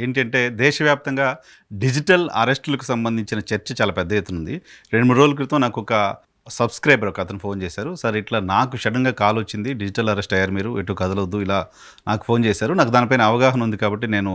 ఏంటంటే దేశవ్యాప్తంగా డిజిటల్ అరెస్టులకు సంబంధించిన చర్చ చాలా పెద్ద ఎత్తున ఉంది. 2-3 రోజుల క్రితం నాకు ఒక సబ్స్క్రైబర్ ఒక అతను ఫోన్ చేశారు. సార్ ఇట్లా నాకు సడన్గా కాల్ వచ్చింది, డిజిటల్ అరెస్ట్ అయ్యారు, మీరు ఎటు కదలొద్దు, ఇలా నాకు ఫోన్ చేశారు. నాకు దానిపైన అవగాహన ఉంది కాబట్టి నేను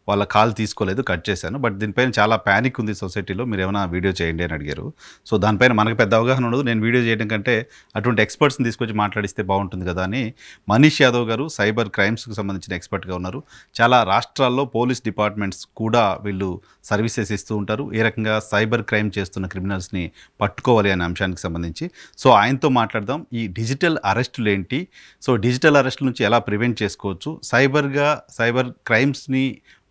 వాళ్ళ కాల్ తీసుకోలేదు, కట్ చేశాను. బట్ దీనిపైన చాలా ప్యానిక్ ఉంది సొసైటీలో, మీరు ఏమైనా వీడియో చేయండి అని అడిగారు. సో దానిపైన మనకు పెద్ద అవగాహన ఉండదు. నేను వీడియో చేయడం కంటే అటువంటి ఎక్స్పర్ట్స్ని తీసుకొచ్చి మాట్లాడిస్తే బాగుంటుంది కదా అని మనీష్ యాదవ్ గారు సైబర్ క్రైమ్స్కి సంబంధించిన ఎక్స్పర్ట్గా ఉన్నారు. చాలా రాష్ట్రాల్లో పోలీస్ డిపార్ట్మెంట్స్ కూడా వీళ్ళు సర్వీసెస్ ఇస్తూ ఉంటారు, ఏ రకంగా సైబర్ క్రైమ్ చేస్తున్న క్రిమినల్స్ని పట్టుకోవాలి అనే అంశానికి సంబంధించి. సో ఆయనతో మాట్లాడదాం. ఈ డిజిటల్ అరెస్టులు ఏంటి, సో డిజిటల్ అరెస్టుల నుంచి ఎలా ప్రివెంట్ చేసుకోవచ్చు, సైబర్ క్రైమ్స్ని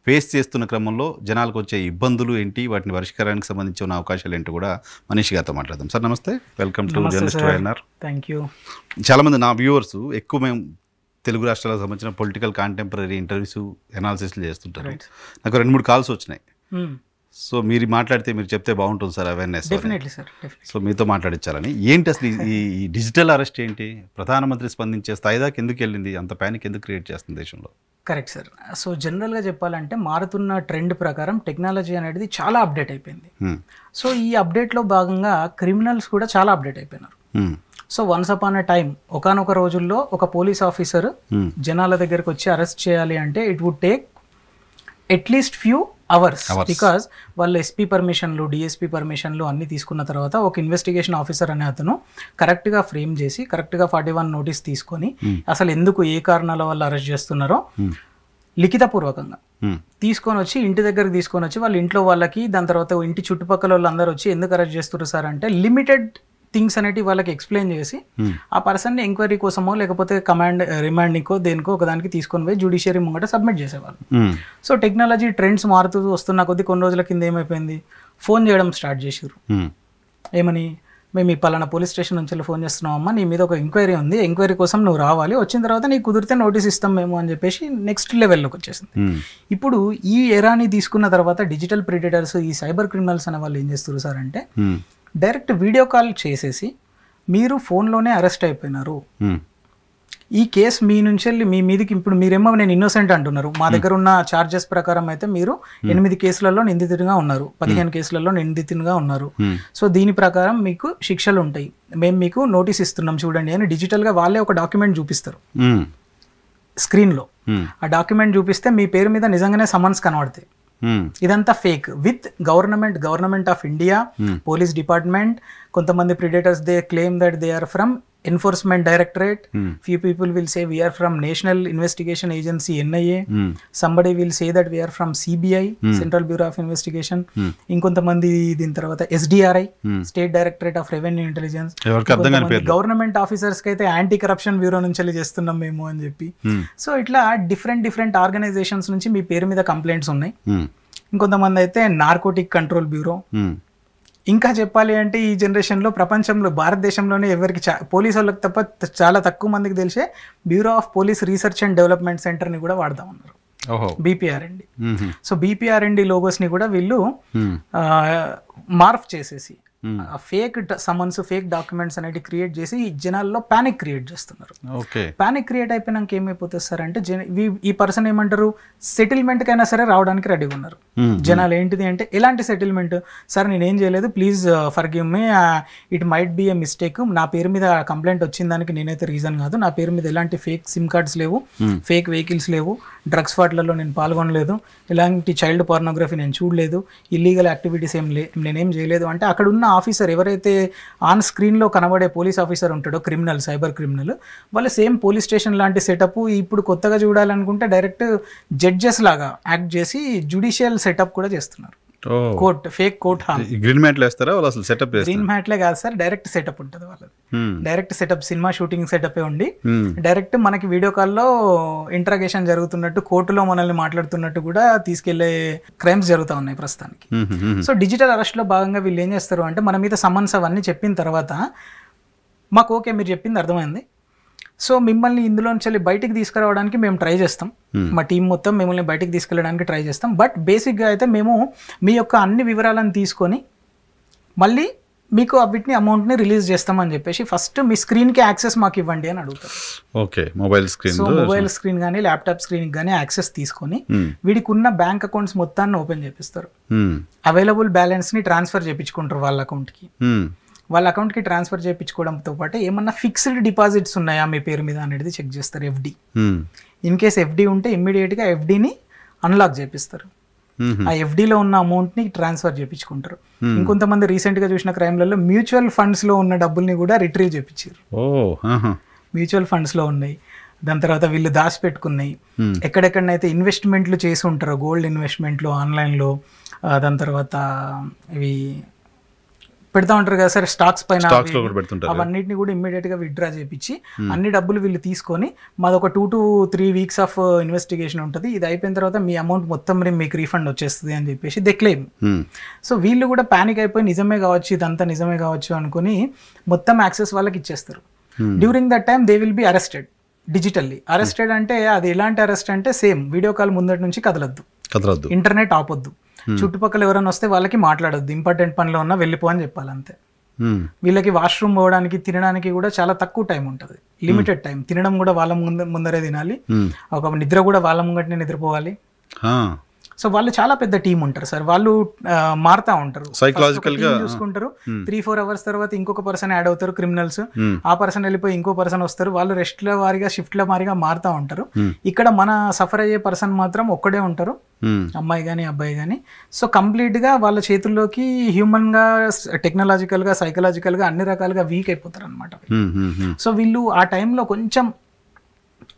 ఫేస్ చేస్తున్న క్రమంలో జనాలకు వచ్చే ఇబ్బందులు ఏంటి, వాటిని పరిష్కారానికి సంబంధించి ఉన్న అవకాశాలు ఏంటి కూడా మనీష్ గారితో మాట్లాడదాం. సార్ నమస్తే, welcome to journalist YNR. Thank you. చాలామంది నా వ్యూవర్స్ ఎక్కువ మేము తెలుగు రాష్ట్రాలకు సంబంధించిన పొలిటికల్ కాంటెంపరీ ఇంటర్వ్యూస్ అనాలిసిస్లు చేస్తుంటారు. నాకు 2-3 కాల్స్ వచ్చినాయి. సో మీరు మాట్లాడితే, మీరు చెప్తే బాగుంటుంది sir awareness. Definitely sir. So మీతో మాట్లాడించాలని. ఏంటి అసలు ఈ డిజిటల్ అరెస్ట్ ఏంటి, ప్రధానమంత్రి స్పందించే స్థాయి దాకా ఎందుకు వెళ్ళింది, అంత ప్యానిక్ ఎందుకు క్రియేట్ చేస్తుంది దేశంలో? Correct sir. సో జనరల్గా చెప్పాలంటే మారుతున్న ట్రెండ్ ప్రకారం టెక్నాలజీ అనేది చాలా అప్డేట్ అయిపోయింది. సో ఈ అప్డేట్లో భాగంగా క్రిమినల్స్ కూడా చాలా అప్డేట్ అయిపోయినారు. So once upon a time, ఒకానొక రోజుల్లో ఒక పోలీస్ ఆఫీసర్ జనాల దగ్గరకు వచ్చి అరెస్ట్ చేయాలి అంటే it would take at least few hours, because వాళ్ళు ఎస్పీ పర్మిషన్లు, డిఎస్పీ పర్మిషన్లు అన్నీ తీసుకున్న తర్వాత ఒక ఇన్వెస్టిగేషన్ ఆఫీసర్ అనే అతను కరెక్ట్గా ఫ్రేమ్ చేసి కరెక్ట్గా 41 నోటీస్ తీసుకొని అసలు ఎందుకు ఏ కారణాల వల్ల అరెస్ట్ చేస్తున్నారో లిఖితపూర్వకంగా తీసుకొని వచ్చి ఇంటి దగ్గరకు తీసుకొని వచ్చి వాళ్ళ ఇంట్లో వాళ్ళకి, దాని తర్వాత ఇంటి చుట్టుపక్కల వాళ్ళందరూ వచ్చి ఎందుకు అరెస్ట్ చేస్తున్నారు సార్ అంటే లిమిటెడ్ థింగ్స్ అనేవి వాళ్ళకి ఎక్స్ప్లెయిన్ చేసి ఆ పర్సన్ని ఎంక్వైరీ కోసమో లేకపోతే రిమాండింగ్కో దేనికో ఒకదానికి తీసుకొని పోయి జ్యుడిషియరీ ముంగట సబ్మిట్ చేసేవాళ్ళు. సో టెక్నాలజీ ట్రెండ్స్ మారుతూ వస్తున్న కొద్ది కొన్ని రోజుల కింద ఏమైపోయింది, ఫోన్ చేయడం స్టార్ట్ చేసారు. ఏమని, మేము ఈ పలానా పోలీస్ స్టేషన్ నుంచి ఫోన్ చేస్తున్నామమ్మా, నీ మీద ఒక ఎంక్వైరీ ఉంది, ఎంక్వైరీ కోసం నువ్వు రావాలి, వచ్చిన తర్వాత నీకు కుదిరితే నోటీస్ ఇస్తాం మేము అని చెప్పేసి నెక్స్ట్ లెవెల్లోకి వచ్చేసింది. ఇప్పుడు ఈ ఎరాని తీసుకున్న తర్వాత డిజిటల్ ప్రిడేటర్స్, ఈ సైబర్ క్రిమినల్స్ అనే వాళ్ళు ఏం చేస్తారు సార్ అంటే డైరెక్ట్ వీడియో కాల్ చేసేసి మీరు ఫోన్లోనే అరెస్ట్ అయిపోయినారు, ఈ కేసు మీ నుంచి వెళ్ళి మీ మీదకి, ఇప్పుడు మీరేమో నేను ఇన్నోసెంట్ అంటున్నారు, మా దగ్గర ఉన్న ఛార్జెస్ ప్రకారం అయితే మీరు 8 కేసులలో నిందితుడిగా ఉన్నారు, 15 కేసులలో నిందితునిగా ఉన్నారు. సో దీని ప్రకారం మీకు శిక్షలు ఉంటాయి, మేము మీకు నోటీస్ ఇస్తున్నాం చూడండి అని డిజిటల్గా వాళ్ళే ఒక డాక్యుమెంట్ చూపిస్తారు స్క్రీన్లో. ఆ డాక్యుమెంట్ చూపిస్తే మీ పేరు మీద నిజంగానే సమన్స్ కనబడతాయి. ఇదంతా fake with government of India, police department. కొంతమంది predators they claim that they are from enforcement directorate, few people will say we are from National Investigation Agency NIA, somebody will say that we are from CBI, Central Bureau of Investigation, ఇంకొంతమంది దీని తర్వాత SDRI, State Directorate of Revenue Intelligence, government officers కి అయితే anti corruption bureau నుంచి చేస్తున్నాం మేము అని చెప్పి. సో ఇట్లా డిఫరెంట్ ఆర్గనైజేషన్స్ నుంచి మీ పేరు మీద కంప్లైంట్స్ ఉన్నాయి. ఇంకొంతమంది అయితే నార్కోటిక్ కంట్రోల్ బ్యూరో. ఇంకా చెప్పాలి అంటే ఈ జనరేషన్లో ప్రపంచంలో, భారతదేశంలోనే ఎవరికి పోలీసు వాళ్ళకి తప్ప చాలా తక్కువ మందికి తెలిసే bureau of police research and development సెంటర్ని కూడా వాడదామన్నారు, BPRND. సో BPRND లోగోస్ని కూడా వీళ్ళు మార్ఫ్ చేసేసి ఫేక్ సమన్స్, ఫేక్ డాక్యుమెంట్స్ అనేవి క్రియేట్ చేసి జనాల్లో ప్యానిక్ క్రియేట్ చేస్తున్నారు. ప్యానిక్ క్రియేట్ అయిపోయినాక ఏమైపోతుంది సార్ అంటే ఈ పర్సన్ ఏమంటారు, సెటిల్మెంట్కైనా సరే రావడానికి రెడీగా ఉన్నారు జనాలు. ఏంటిది అంటే, ఎలాంటి సెటిల్మెంట్ సార్, నేనేం చేయలేదు, please forgive me, it might be A mistake, నా పేరు మీద కంప్లైంట్ వచ్చిన దానికి నేనైతే రీజన్ కాదు, నా పేరు మీద ఎలాంటి ఫేక్ సిమ్ కార్డ్స్ లేవు, ఫేక్ వెహికల్స్ లేవు, డ్రగ్స్ వాటిలలో నేను పాల్గొనలేదు, ఎలాంటి చైల్డ్ పోర్నోగ్రఫీ నేను చూడలేదు, ఇల్లీగల్ యాక్టివిటీస్ నేనేం చేయలేదు అంటే అక్కడ ఉన్న ఆఫీసర్, ఎవరైతే ఆన్ స్క్రీన్లో కనబడే పోలీస్ ఆఫీసర్ ఉంటాడో క్రిమినల్, సైబర్ క్రిమినల్, వాళ్ళు సేమ్ పోలీస్ స్టేషన్ లాంటి సెటప్ ఇప్పుడు కొత్తగా చూడాలనుకుంటే డైరెక్ట్ జడ్జెస్ లాగా యాక్ట్ చేసి జ్యుడిషియల్ సెటప్ కూడా చేస్తున్నారు. Court, fake court hall. Green మ్యాట్లు వేస్తారా వాళ్ళు అసలు? సెటప్ గ్రీన్ మ్యాట్లే కాదు సార్, డైరెక్ట్ సెటప్ ఉంటుంది వాళ్ళది. Direct setup, cinema shooting setup ఉండి డైరెక్ట్ మనకి వీడియో కాల్లో ఇంటరాగేషన్ జరుగుతున్నట్టు, కోర్టులో మనల్ని మాట్లాడుతున్నట్టు కూడా తీసుకెళ్లే క్రైమ్స్ జరుగుతూ ఉన్నాయి ప్రస్తుతానికి. సో డిజిటల్ అరెస్ట్ లో భాగంగా వీళ్ళు ఏం చేస్తారు అంటే, మన మీద సమన్స్ అవన్నీ చెప్పిన తర్వాత మాకు ఓకే మీరు చెప్పింది అర్థమైంది, సో మిమ్మల్ని ఇందులోంచి బయటికి తీసుకురావడానికి మేము ట్రై చేస్తాం, మా టీం మొత్తం మిమ్మల్ని బయటికి తీసుకెళ్ళడానికి ట్రై చేస్తాం, బట్ బేసిక్గా అయితే మేము మీ యొక్క అన్ని వివరాలను తీసుకొని మళ్ళీ మీకు వీటిని అమౌంట్ని రిలీజ్ చేస్తామని చెప్పేసి ఫస్ట్ మీ స్క్రీన్కి యాక్సెస్ మాకు ఇవ్వండి అని అడుగుతారు. Okay, mobile screen. So mobile screen కానీ ల్యాప్టాప్ స్క్రీన్ కానీ యాక్సెస్ తీసుకొని వీడికి ఉన్న బ్యాంక్ అకౌంట్స్ మొత్తాన్ని ఓపెన్ చేపిస్తారు. అవైలబుల్ బ్యాలెన్స్ని ట్రాన్స్ఫర్ చేయించుకుంటారు వాళ్ళ అకౌంట్కి. వాళ్ళ అకౌంట్కి ట్రాన్స్ఫర్ చేయించుకోవడంతో పాటు ఏమన్నా ఫిక్స్డ్ డిపాజిట్స్ ఉన్నాయా మీ పేరు మీద అనేది చెక్ చేస్తారు. ఎఫ్డి ఇన్ కేస్ ఎఫ్డి ఉంటే ఇమ్మీడియట్గా ఎఫ్డిని అన్లాక్ చేపిస్తారు. ఆ ఎఫ్డీలో ఉన్న అమౌంట్ని ట్రాన్స్ఫర్ చేయించుకుంటారు. ఇంకొంతమంది రీసెంట్గా చూసిన క్రైమ్లలో మ్యూచువల్ ఫండ్స్లో ఉన్న డబ్బుల్ని కూడా రిట్రీవ్ చేయించారు. మ్యూచువల్ ఫండ్స్లో ఉన్నాయి, దాని తర్వాత వీళ్ళు దాచిపెట్టుకున్నాయి. ఎక్కడెక్కడనైతే ఇన్వెస్ట్మెంట్లు చేసి ఉంటారో గోల్డ్ ఇన్వెస్ట్మెంట్లు ఆన్లైన్లో, దాని తర్వాత ఇవి పెడతా ఉంటారు కదా సార్ స్టాక్స్ పైన, అవన్నిటిని కూడా ఇమ్మీడియట్గా విత్డ్రా చేయించి అన్ని డబ్బులు వీళ్ళు తీసుకొని మాది ఒక 2 to 3 weeks ఆఫ్ ఇన్వెస్టిగేషన్ ఉంటుంది, ఇది అయిపోయిన తర్వాత మీ అమౌంట్ మొత్తం మీకు రీఫండ్ వచ్చేస్తుంది అని చెప్పేసి దే క్లెయిమ్. సో వీళ్ళు కూడా ప్యానిక్ అయిపోయి నిజమే కావచ్చు ఇదంతా నిజమే కావచ్చు అనుకుని మొత్తం యాక్సెస్ వాళ్ళకి ఇచ్చేస్తారు. During that time they will be arrested digitally. Arrested అంటే అది ఎలాంటి అరెస్ట్ అంటే సేమ్ వీడియో కాల్ ముందటి నుంచి కదలొద్దు, ఇంటర్నెట్ ఆపొద్దు, చుట్టుపక్కల ఎవరైనా వస్తే వాళ్ళకి మాట్లాడొద్దు, ఇంపార్టెంట్ పనిలో ఉన్నా వెళ్ళిపో అని చెప్పాలి అంతే. వీళ్ళకి వాష్రూమ్ పోవడానికి తినడానికి కూడా చాలా తక్కువ టైం ఉంటుంది, లిమిటెడ్ టైం. తినడం కూడా వాళ్ళ ముందరే తినాలి, ఒక నిద్ర కూడా వాళ్ళ ముంగటనే నిద్రపోవాలి. సో వాళ్ళు చాలా పెద్ద టీం ఉంటారు సార్, వాళ్ళు మారుతా ఉంటారు, సైకలాజికల్ గా చూసుకుంటారు. 3-4 hours తర్వాత ఇంకొక పర్సన్ యాడ్ అవుతారు క్రిమినల్స్, ఆ పర్సన్ వెళ్ళిపోయి ఇంకో పర్సన్ వస్తారు, వాళ్ళు రెస్ట్ల వారిగా షిఫ్ట్ల వారిగా మారుతా ఉంటారు. ఇక్కడ మన సఫర్ అయ్యే పర్సన్ మాత్రం ఒక్కడే ఉంటారు, అమ్మాయి కానీ అబ్బాయి కానీ. సో కంప్లీట్ గా వాళ్ళ చేతుల్లోకి హ్యూమన్ గా టెక్నాలజికల్ గా సైకలాజికల్ గా అన్ని రకాలుగా వీక్ అయిపోతారు అనమాట. సో వీళ్ళు ఆ టైంలో కొంచెం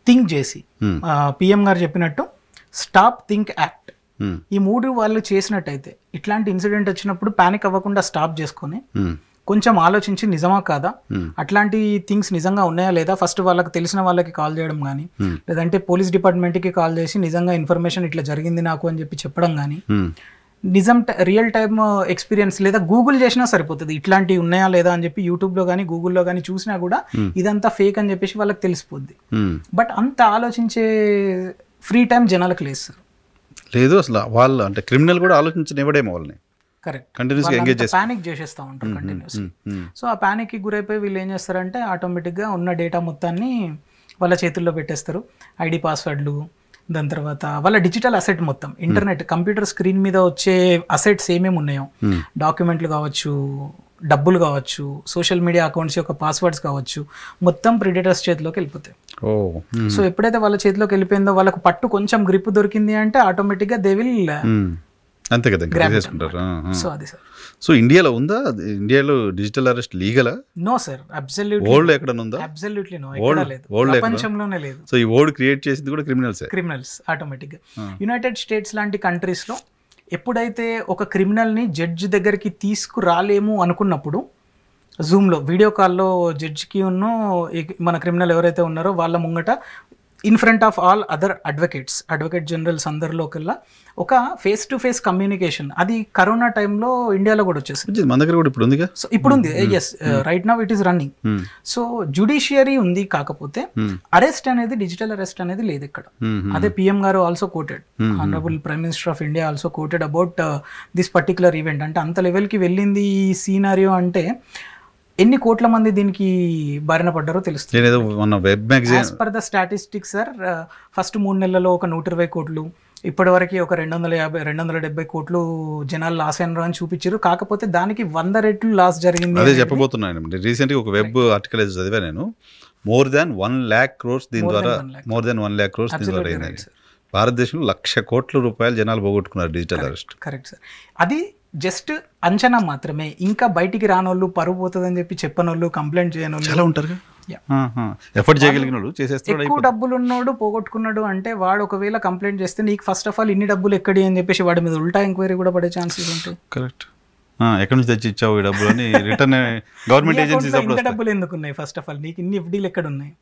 థింక్ చేసి పిఎం గారు చెప్పినట్టు స్టాప్ థింక్ యాక్ట్, ఈ 3 వాళ్ళు చేసినట్టయితే ఇట్లాంటి ఇన్సిడెంట్ వచ్చినప్పుడు పానిక్ అవ్వకుండా స్టాప్ చేసుకొని కొంచెం ఆలోచించి నిజమా కాదా, అట్లాంటి థింగ్స్ నిజంగా ఉన్నాయా లేదా ఫస్ట్ వాళ్ళకి తెలిసిన వాళ్ళకి కాల్ చేయడం కానీ, లేదంటే పోలీస్ డిపార్ట్మెంట్కి కాల్ చేసి నిజంగా ఇన్ఫర్మేషన్ ఇట్లా జరిగింది నాకు అని చెప్పి చెప్పడం కానీ, నిజం రియల్ టైమ్ ఎక్స్పీరియన్స్ లేదా గూగుల్ చేసినా సరిపోతుంది ఇట్లాంటివి ఉన్నాయా లేదా అని చెప్పి యూట్యూబ్లో కానీ గూగుల్లో కానీ చూసినా కూడా ఇదంతా ఫేక్ అని చెప్పేసి వాళ్ళకి తెలిసిపోద్ది. బట్ అంత ఆలోచించే ఫ్రీ టైం జనాలకు లేదు సార్. లేదు అసలు వాళ్ళు అంటే క్రిమినల్ కూడా ఆలోచించనివ్వడేమో వాళ్ళని. కరెక్ట్, కంటిన్యూస్గా ఎంగేజ్ చేసి పానిక్ చేసేస్తూ ఉంటారు కంటిన్యూస్. సో ఆ పానిక్కి గురైపోయి వీళ్ళు ఏం చేస్తారంటే ఆటోమేటిక్గా ఉన్న డేటా మొత్తాన్ని వాళ్ళ చేతుల్లో పెట్టేస్తారు, ఐడి పాస్వర్డ్లు, దాని తర్వాత వాళ్ళ డిజిటల్ అసెట్ మొత్తం, ఇంటర్నెట్ కంప్యూటర్ స్క్రీన్ మీద వచ్చే అసెట్స్ ఏమేమి ఉన్నాయో, డాక్యుమెంట్లు కావచ్చు, డబ్బులు కావచ్చు, సోషల్ మీడియా అకౌంట్స్ యొక్క పాస్వర్డ్స్ కావచ్చు, మొత్తం ప్రిడేటర్స్ చేతిలోకి వెళ్ళిపోతాయి. సో ఎప్పుడైతే వాళ్ళ చేతిలోకి వెళ్ళిపోయిందో వాళ్ళకు పట్టు కొంచెం గ్రిప్ దొరికింది అంటే ఆటోమేటిక్గా దే విల్ అంతే కదా చేసుకుంటారు. సో అది సార్. సో ఇండియాలో ఉందా, ఇండియాలో డిజిటల్ అరెస్ట్ లీగలా? నో సార్, అబ్సల్యూట్లీ వరల్డ్ ఎక్కడ ఉందా? అబ్సల్యూట్లీ నో, ఎక్కడ లేదు, ప్రపంచంలోనే లేదు. సో ఈ వర్డ్ క్రియేట్ చేసింది కూడా క్రిమినల్స్ ఆటోమేటిక్గా. యునైటెడ్ స్టేట్స్ లాంటి కంట్రీస్లో ఎప్పుడైతే ఒక క్రిమినల్ని జడ్జి దగ్గరికి తీసుకురాలేము అనుకున్నప్పుడు జూమ్లో వీడియో కాల్లో జడ్జికి మన క్రిమినల్ ఎవరైతే ఉన్నారో వాళ్ళ ముంగట in front of all other advocate generals అందరిలో కల్లా ఒక ఫేస్ టు ఫేస్ కమ్యూనికేషన్, అది కరోనా టైంలో ఇండియాలో కూడా వచ్చేసింది, మన దగ్గర కూడా ఇప్పుడు ఉంది. సో ఇప్పుడు ఉంది, yes, right now it is running. So judiciary ఉంది, కాకపోతే అరెస్ట్ అనేది డిజిటల్ అరెస్ట్ అనేది లేదు ఇక్కడ. అదే పిఎం గారు also quoted, honourable prime minister of India also quoted about this particular event. అంటే అంత లెవెల్కి వెళ్ళింది ఈ సీనారియో అంటే ఎన్ని కోట్ల మంది దీనికి బారిన పడ్డారో తెలుస్తుంది. As per the statistics sir, first 3 నెలల్లో ఒక 120 కోట్లు, ఇప్పటివరకు ఒక 270 కోట్లు జనాలు లాస్ అయినారు అని చూపించారు. కాకపోతే దానికి 100 రెట్లు లాస్ జరిగింది. అదే చెప్పబోతున్నాను. రీసెంట్గా ఒక వెబ్ ఆర్టికల్ చదివా నేను, more than 1 lakh crores దీని ద్వారా అయింది. భారతదేశంలో 1,00,000 కోట్ల రూపాయలు జనాలు పోగొట్టుకున్నారు డిజిటల్ అరెస్ట్. Correct sir. అది జస్ట్ అంచనా మాత్రమే, ఇంకా బయటికి రానోళ్ళు, పరువు పోతుందని చెప్పి చెప్పనోళ్ళు, కంప్లైంట్ చేయనోళ్ళు చాలా ఉంటారు. ఎఫర్ట్ చేయగలిగిన వాళ్ళు చేసేస్తారు. ఎక్కువ డబ్బులు ఉన్నోడు పోగొట్టుకున్నాడు అంటే వాడు ఒకవేళ కంప్లైంట్ చేస్తే నీకు ఫస్ట్ ఆఫ్ ఆల్ ఇన్ని డబ్బులు ఎక్కడి అని చెప్పేసి వాడి మీద ఉల్టా ఎంక్వైరీ కూడా పడే ఛాన్సెస్ ఉంటాయి. కరెక్ట్. ఎక్కడి నుంచి తెచ్చి ఇచ్చావు ఈ డబ్బులు అని రిటర్న్ గవర్నమెంట్ ఏజెన్సీస్ ఇంత డబ్బులు ఎందుకు ఉన్నాయి, ఫస్ట్ ఆఫ్ ఆల్ నీకు ఇన్ని ఎఫ్డీలు ఎక్కడ ఉన్నాయి,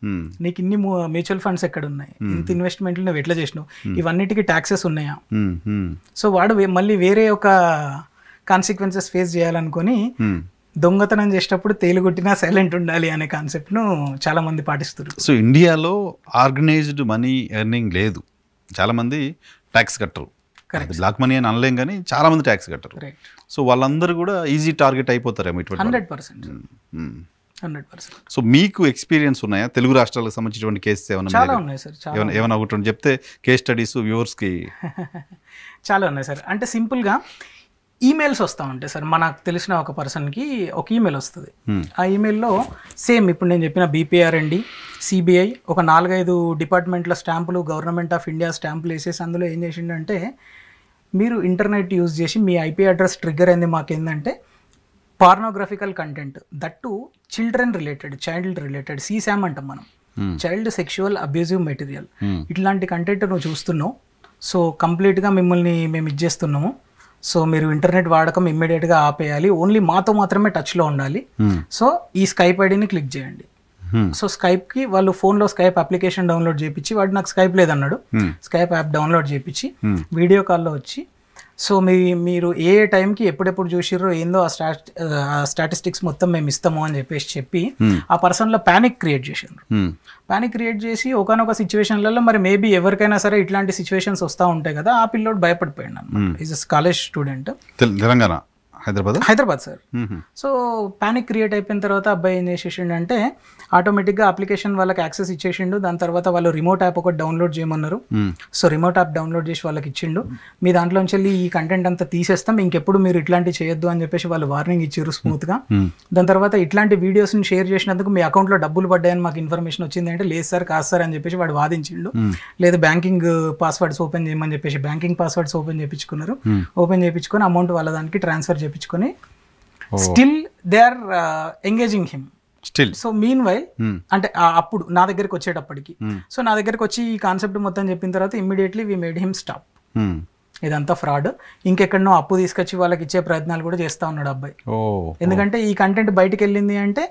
నీకు ఇన్ని మ్యూచువల్ ఫండ్స్ ఎక్కడ ఉన్నాయి, ఇంత ఇన్వెస్ట్మెంట్లు నువ్వు ఎట్లా చేసినావు, ఇవన్నిటికీ ట్యాక్సెస్ ఉన్నాయా. సో వాడు మళ్ళీ వేరే ఒక కాన్సిక్వెన్సెస్ ఫేస్ చేయాలనుకొని దొంగతనం చేసేటప్పుడు తేలుగొట్టినా సైలెంట్ ఉండాలి అనే కాన్సెప్ట్ను చాలా మంది పాటిస్తారు. సో ఇండియాలో ఆర్గనైజ్డ్ మనీ ఎర్నింగ్ లేదు, చాలామంది ట్యాక్స్ కట్టరు. అది బ్లాక్ మనీ అని అనలేం కానీ చాలా మంది ట్యాక్స్ కట్టరు. సో వాళ్ళందరూ కూడా ఈజీ టార్గెట్ అయిపోతారేమో ఇటువంటి 100%. 100%. సో మీకు ఎక్స్పీరియన్స్ ఉన్నాయా తెలుగు రాష్ట్రాలకు సంబంధించినటువంటి కేసెస్ ఏమైనా? చాలా ఉన్నాయి సార్. ఏమైనా ఒకటి చెప్తే కేస్ స్టడీస్ వ్యూవర్స్కి. చాలా ఉన్నాయి సార్. అంటే సింపుల్గా ఈమెయిల్స్ వస్తూ ఉంటాయి సార్. మనకు తెలిసిన ఒక పర్సన్కి ఒక ఈమెయిల్ వస్తుంది. ఆ ఈమెయిల్లో సేమ్ ఇప్పుడు నేను చెప్పిన BPRND, CBI ఒక 4-5 డిపార్ట్మెంట్ల స్టాంపులు, గవర్నమెంట్ ఆఫ్ ఇండియా స్టాంపులు వేసేసి అందులో ఏం చేసిండంటే, మీరు ఇంటర్నెట్ యూజ్ చేసి మీ IP అడ్రస్ ట్రిగ్గర్ అయింది మాకేందంటే pornographical content, that children related, child related, CSAM అంటాం మనం, చైల్డ్ సెక్షువల్ అబ్యూజివ్ మెటీరియల్. ఇట్లాంటి కంటెంట్ నువ్వు చూస్తున్నావు, సో కంప్లీట్గా మిమ్మల్ని మేము ఇచ్చేస్తున్నాము, సో మీరు ఇంటర్నెట్ వాడకం ఇమ్మీడియట్గా ఆపేయాలి, ఓన్లీ మాతో మాత్రమే టచ్లో ఉండాలి, సో ఈ స్కైప్ ఐడిని క్లిక్ చేయండి. సో స్కైప్కి వాళ్ళు ఫోన్లో స్కైప్ అప్లికేషన్ డౌన్లోడ్ చేయించి, వాడు నాకు స్కైప్ లేదన్నాడు, స్కైప్ యాప్ డౌన్లోడ్ చేయించి వీడియో కాల్లో వచ్చి, సో మీరు ఏ టైంకి ఎప్పుడెప్పుడు చూసిర్రో ఏందో ఆ స్టాటిస్టిక్స్ మొత్తం మేము ఇస్తాము అని చెప్పి ఆ పర్సన్లో ప్యానిక్ క్రియేట్ చేసిండ్రు. ప్యానిక్ క్రియేట్ చేసి ఒకనొక సిచ్యువేషన్లలో మరి మేబీ ఎవరికైనా సరే ఇట్లాంటి సిచ్యువేషన్స్ వస్తూ ఉంటాయి కదా, ఆ పిల్లోడు భయపడిపోయాడు అన్నమాట. Is college student, Telangana, Hyderabad sir. So panic create అయిపోయిన తర్వాత అబ్బాయి ఏం చేసేసిండు అంటే ఆటోమేటిక్గా అప్లికేషన్ వాళ్ళకి యాక్సెస్ ఇచ్చేసిండు. దాని తర్వాత వాళ్ళు రిమోట్ యాప్ ఒకటి డౌన్లోడ్ చేయమన్నారు. సో రిమోట్ యాప్ డౌన్లోడ్ చేసి వాళ్ళకి ఇచ్చిండు, మీ దాంట్లోంచి వెళ్ళి ఈ కంటెంట్ అంతా తీసేస్తాం, ఇంకెప్పుడు మీరు ఇట్లాంటివి చేయొద్దు అని చెప్పేసి వాళ్ళు వార్నింగ్ ఇచ్చారు స్మూత్గా. దాని తర్వాత ఇట్లాంటి వీడియోస్ని షేర్ చేసినందుకు మీ అకౌంట్లో డబ్బులు పడ్డాయని మాకు ఇన్ఫర్మేషన్ వచ్చింది అంటే, లేదు సార్ కాదు సార్ అని చెప్పేసి వాడు వాదించిండు. లేదు బ్యాంకింగ్ పాస్వర్డ్స్ ఓపెన్ చేయమని చెప్పేసి బ్యాంకింగ్ పాస్వర్డ్స్ ఓపెన్ చేయించుకున్నారు. ఓపెన్ చేయించుకొని అమౌంట్ వాళ్ళ దానికి ట్రాన్స్ఫర్ చేయించుకొని still they are engaging him still. So meanwhile అంటే అప్పుడు నా దగ్గరికి వచ్చేటప్పటికి, సో నా దగ్గరికి వచ్చి ఈ కాన్సెప్ట్ మొత్తం చెప్పిన తర్వాత immediately we made him stop, ఇదంతా ఫ్రాడ్, ఇంకెక్కడనో అప్పు తీసుకొచ్చి వాళ్ళకి ఇచ్చే ప్రయత్నాలు కూడా చేస్తా ఉన్నాడు అబ్బాయి. ఎందుకంటే ఈ కంటెంట్ బయటకు వెళ్ళింది అంటే,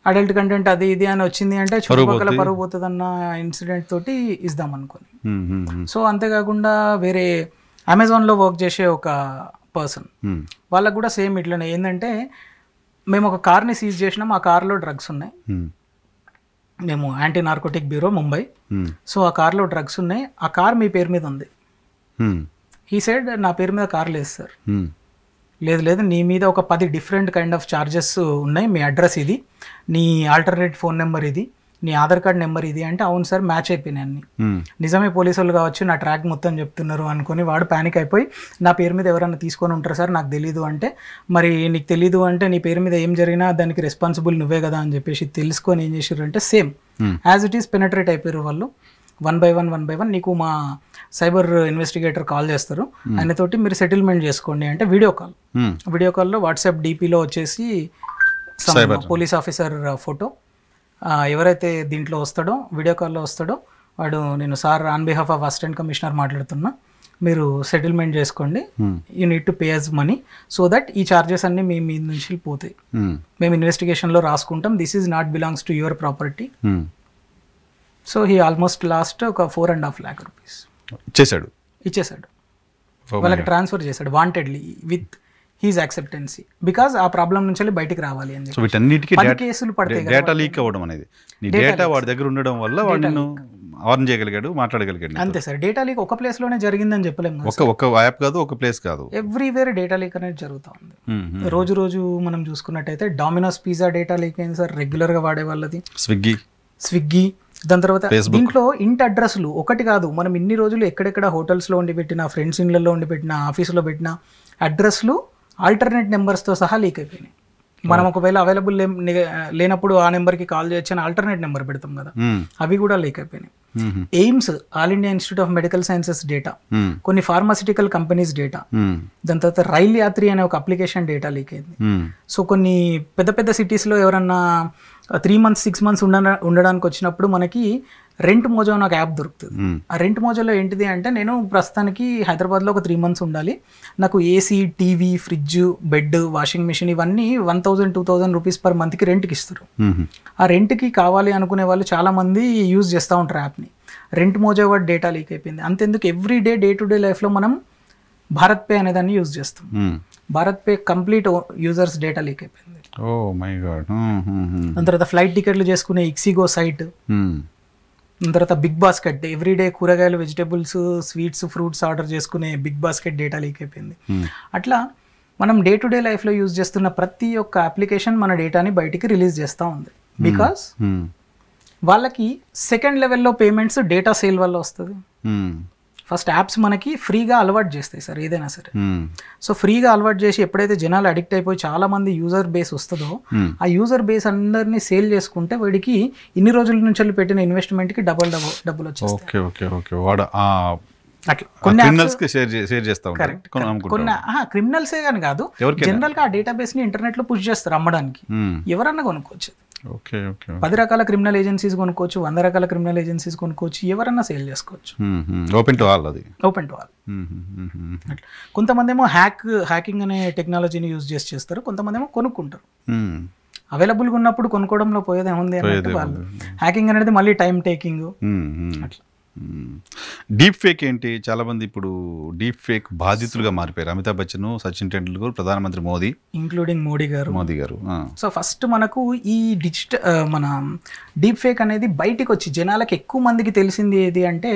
అడల్ట్ కంటెంట్ అది ఇది అని వచ్చింది అంటే చుట్టుపక్కల పరుగు పోతుంది అన్న ఇన్సిడెంట్ తోటి ఇద్దాం అనుకోని. సో అంతేకాకుండా వేరే అమెజాన్లో వర్క్ చేసే ఒక పర్సన్, వాళ్ళకు కూడా సేమ్ ఇట్లనే ఏంటంటే, మేము ఒక కార్ని సీజ్ చేసినాం, ఆ కార్లో డ్రగ్స్ ఉన్నాయి, మేము anti narcotic bureau Mumbai, so ఆ కార్లో డ్రగ్స్ ఉన్నాయి, ఆ కార్ మీ పేరు మీద ఉంది. హీ సెడ్ నా పేరు మీద కార్ లేదు సార్. లేదు నీ మీద ఒక 10 డిఫరెంట్ కైండ్ ఆఫ్ చార్జెస్ ఉన్నాయి, మీ అడ్రస్ ఇది, నీ ఆల్టర్నేట్ ఫోన్ నెంబర్ ఇది, నీ ఆధార్ కార్డ్ నెంబర్ ఇది అంటే, అవును సార్ మ్యాచ్ అయిపోయినాయి అన్ని, నిజమే పోలీసు వాళ్ళు కావచ్చు నా ట్రాక్ మొత్తం చెప్తున్నారు అనుకుని వాడు ప్యానిక్ అయిపోయి, నా పేరు మీద ఎవరైనా తీసుకొని ఉంటారు సార్ నాకు తెలీదు అంటే, మరి నీకు తెలీదు అంటే నీ పేరు మీద ఏం జరిగినా దానికి రెస్పాన్సిబుల్ నువ్వే కదా అని చెప్పేసి తెలుసుకొని ఏం చేసారు అంటే, same as it is penetrate అయిపోయారు వాళ్ళు. 1 by 1 నీకు మా సైబర్ ఇన్వెస్టిగేటర్ కాల్ చేస్తారు, ఆయనతోటి మీరు సెటిల్మెంట్ చేసుకోండి అంటే వీడియో కాల్లో వాట్సాప్ DPలో వచ్చేసి పోలీస్ ఆఫీసర్ ఫోటో, ఎవరైతే దీంట్లో వస్తాడో వీడియో కాల్లో వస్తాడో వాడు, నేను sir on behalf of assistant commissioner మాట్లాడుతున్నా, మీరు సెటిల్మెంట్ చేసుకోండి, you need to pay us money so that ఈ చార్జెస్ అన్ని మీ మీద నుంచి పోతాయి, మేము ఇన్వెస్టిగేషన్లో రాసుకుంటాం, this is not belongs to your property. So he almost lost ఒక 4.5 lakh rupees ఇచ్చేసాడు, వాళ్ళకి ట్రాన్స్ఫర్ చేశాడు wantedly with his acceptancy, because ఆ ప్రాబ్లం నుంచి బయటికి రావాలి అని చెప్పి. వీటన్నిటికీ కేసులు పడతాయి, డేటా లీక్ అవ్వడం అనేది, నీ డేటా వాడి దగ్గర ఉండడం వల్ల వాడు నిన్ను ఆర్న్ చేయగలిగాడు, మాట్లాడగలిగాడు. అంతే సార్, డేటా లీక్ ఒక ప్లేస్ లోనే జరిగిందని చెప్పలేము, ఒక యాప్ కాదు, ఒక ప్లేస్ కాదు, ఎవ్రీవేర్ డేటా లీక్ అనేది జరుగుతూ ఉంది. రోజు మనం చూసుకున్నట్టయితే డామినోస్ పిజ్జా డేటా లీక్ అయింది సార్, రెగ్యులర్ గా వాడే వాళ్ళది, స్విగ్గీ. దాని తర్వాత దీంట్లో ఇంటి అడ్రస్లు ఒకటి కాదు, మనం ఇన్ని రోజులు ఎక్కడెక్కడ హోటల్స్లో ఉండి పెట్టిన, ఫ్రెండ్స్ ఇళ్ళల్లో ఉండి పెట్టిన, ఆఫీసులో పెట్టిన అడ్రస్లు ఆల్టర్నేట్ నెంబర్స్తో సహా లీక్ అయిపోయినాయి. మనం ఒకవేళ అవైలబుల్ లేనప్పుడు ఆ నెంబర్కి కాల్ చేయొచ్చు అని ఆల్టర్నేట్ నెంబర్ పెడతాం కదా, అవి కూడా లీక్ అయిపోయినాయి. AIIMS, all India institute of medical sciences data, కొన్ని ఫార్మాసిటికల్ కంపెనీస్ డేటా, దాని తర్వాత రైల్ యాత్రి అనే ఒక అప్లికేషన్ డేటా లీక్ అయింది. సో కొన్ని పెద్ద సిటీస్లో ఎవరన్నా 3 months 6 months ఉండడానికి వచ్చినప్పుడు మనకి రెంట్ మోజో నాకు యాప్ దొరుకుతుంది. ఆ రెంట్ మోజోలో ఏంటిది అంటే, నేను ప్రస్తుతానికి హైదరాబాద్లో ఒక 3 months ఉండాలి, నాకు AC, TV, fridge, bed, washing machine ఇవన్నీ 1,000-2,000 rupees per monthకి రెంట్కి ఇస్తారు. ఆ రెంట్కి కావాలి అనుకునే వాళ్ళు చాలామంది యూజ్ చేస్తూ ఉంటారు యాప్ని. రెంట్ మోజో వాడు డేటా లీక్ అయిపోయింది. అంతెందుకు ఎవ్రీ డే టు డే లైఫ్లో మనం భారత్ పే అనే దాన్ని యూజ్ చేస్తాం, Bharat pay complete users data leak అయిపోయింది. దాని తర్వాత ఫ్లైట్ టికెట్లు చేసుకునే ఇక్సిగో సైట్, తర్వాత బిగ్ బాస్కెట్ ఎవ్రీడే కూరగాయలు, వెజిటేబుల్స్, స్వీట్స్, ఫ్రూట్స్ ఆర్డర్ చేసుకునే బిగ్ బాస్కెట్ డేటా లీక్ అయిపోయింది. అట్లా మనం డే టు డే లైఫ్లో యూజ్ చేస్తున్న ప్రతి ఒక్క అప్లికేషన్ మన డేటాని బయటికి రిలీజ్ చేస్తూ ఉంది. బికాస్ వాళ్ళకి సెకండ్ లెవెల్లో పేమెంట్స్ డేటా సేల్ వల్ల వస్తుంది. ఫస్ట్ యాప్స్ మనకి ఫ్రీగా అలవాటు చేస్తాయి సార్ ఏదైనా సరే. సో ఫ్రీగా అలవాటు చేసి ఎప్పుడైతే జనాలు అడిక్ట్ అయిపోయి చాలా మంది యూజర్ బేస్ వస్తుందో ఆ యూజర్ బేస్ అందరినీ సేల్ చేసుకుంటే వాడికి ఇన్ని రోజుల నుంచి పెట్టిన ఇన్వెస్ట్మెంట్కి డబ్బులు వచ్చేస్తాయి. క్రిమినల్సే కానీ కాదు, జనరల్ గా ఆ డేటాబేస్ ని ఇంటర్నెట్ లో పుష్ చేస్తారు అమ్మడానికి. ఎవరన్నా కొనుక్కోవచ్చు. 10 రకాల క్రిమినల్ ఏజెన్సీస్ కొనుక్కోవచ్చు, 100 రకాల క్రిమినల్ ఏజెన్సీస్ కొనుక్కోవచ్చు, ఎవరన్నా సేల్ చేసుకోవచ్చు. Open to all. కొంతమంది ఏమో హ్యాకింగ్ అనే టెక్నాలజీని యూజ్ చేస్తారు, కొంతమంది ఏమో కొనుక్కుంటారు. అవైలబుల్గా ఉన్నప్పుడు కొనుక్కోవడంలో పోయేది ఏముంది అంటే వాళ్ళు హ్యాకింగ్ అనేది మళ్ళీ టైం టేకింగ్ అట్లా. డీప్ ఫేక్ ఏంటి? చాలా మంది ఇప్పుడు డీప్ ఫేక్ బాధితులుగా మారిపోయారు. అమితాబ్ బచ్చన్, సచిన్ టెండూల్కర్, ప్రధానమంత్రి మోదీ, ఇంక్లూడింగ్ మోడీ గారు. సో ఫస్ట్ మనకు ఈ మన డీప్ ఫేక్ అనేది బయటికి వచ్చి జనాలకు ఎక్కువ మందికి తెలిసింది ఏది అంటే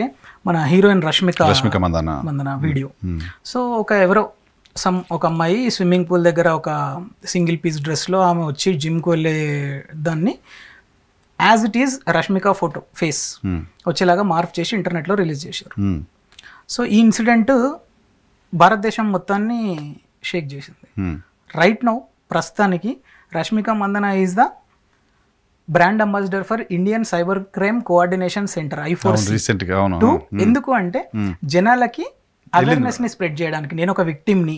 మన heroine Rashmika Mandanna video. So ఒక అమ్మాయి స్విమ్మింగ్ పూల్ దగ్గర ఒక సింగిల్ పీస్ డ్రెస్లో ఆమె వచ్చి జిమ్కి వెళ్ళే దాన్ని as it is Rashmika photo face వచ్చేలాగా మార్ఫ్ చేసి ఇంటర్నెట్లో రిలీజ్ చేశారు. సో ఈ ఇన్సిడెంట్ భారతదేశం మొత్తాన్ని షేక్ చేసింది. రైట్ నౌ ప్రస్తుతానికి Rashmika Mandanna is the brand ambassador for Indian cyber crime coordination centre I4C. ఎందుకు అంటే జనాలకి అవేర్నెస్ ని స్ప్రెడ్ చేయడానికి, నేను ఒక విక్టిమ్ని,